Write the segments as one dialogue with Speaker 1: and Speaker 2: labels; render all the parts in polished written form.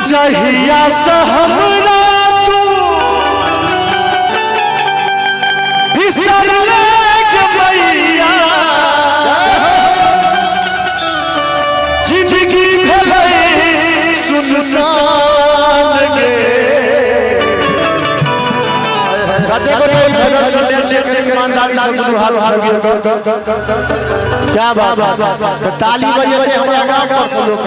Speaker 1: जहिया से हमरा तू बिसर ले मैया जिंदगी भेलै सुनसान गे क्या बात तो ताली बजे हमरा नाम पर लोग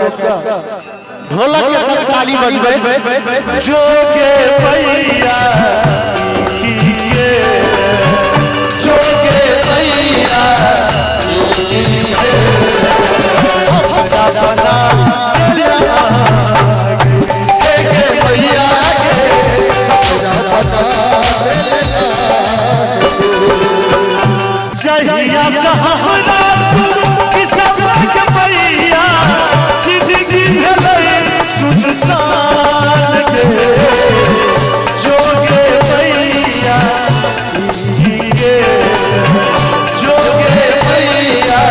Speaker 1: ढोलक के सब ताली बजबे जोगे भैया जोगे भैया जहिया सहरा किस्मत भैया जिंदगी भेलै सुनसान गे जोगे भैया जोगे भैया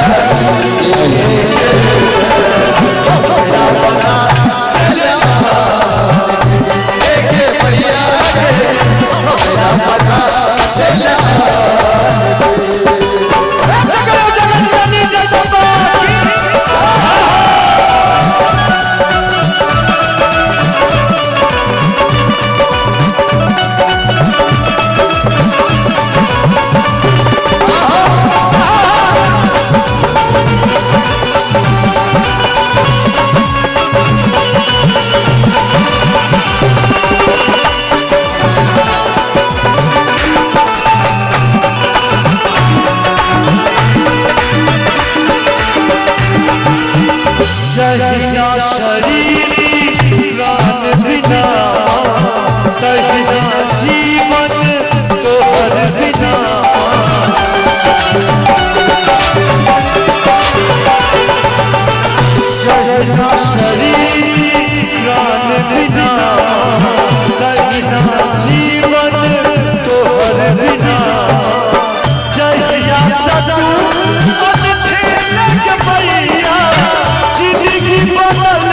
Speaker 1: जहिया शरीर प्राण बिना तहिया जीवन तोहर बिना जहिया शरीर प्राण बिना तहिया जीवन तोहर बिना जहिया सतू मैया जिंदगी बदल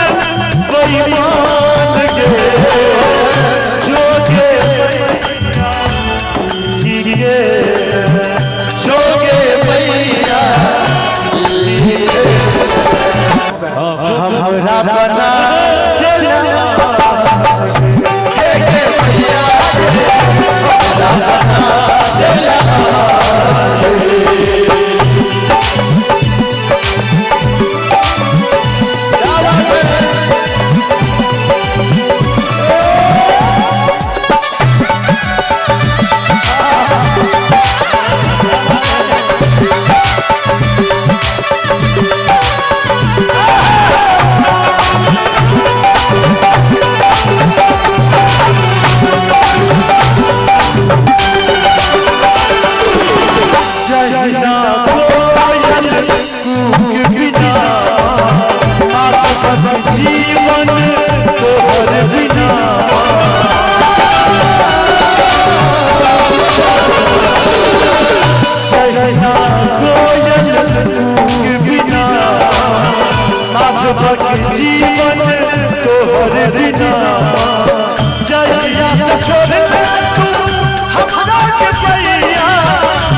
Speaker 1: बेईमान गे जोगे जोगे भैया हमरा बना जीवन तोहर बिना बिना जीवन तोहर बिना जहिया छोड़ तू हमरा के भैया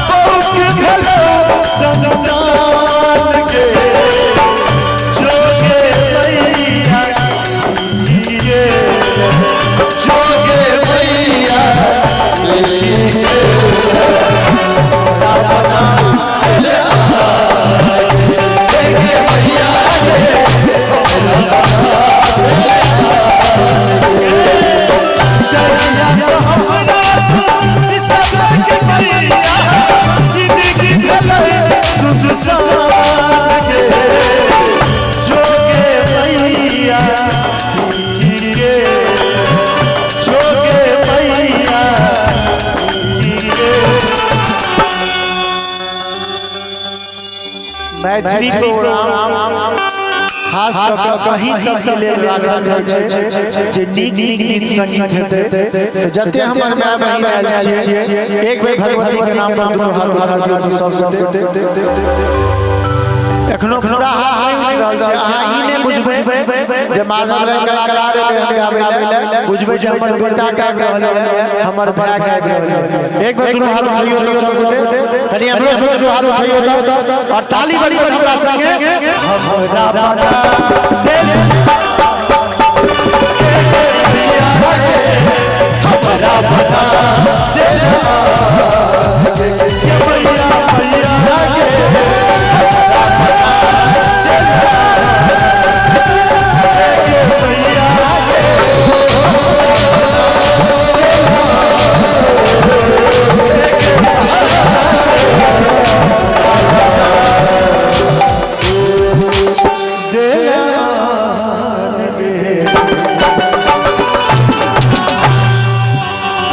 Speaker 1: बहुत भेलो संसार के जोगे भैया जोगे भैया मैथिली प्रोग्राम खास कहीं सबसे ले राखल छै जे नीक नीक संगीत हेतै जते हमर माय बहिन आयल छियै एक बेर भगवती के नाम पर दुनू हाथ उठा दियौ सब एखनो पूरा हाथ नहीं उठ रहल छै अहाँ ई नै बुझबै जे माधव रे कलाकार रे आबे बुझबै जे हमर बेटा का रहल है हमर भाई का रहल है एक बार दुनू हाथ उठाइयो तो सब कनी हमरो सब जो हाथ उठाइयो तो और ताली बड़ी हमरा संगे हमरा बता हमरा बता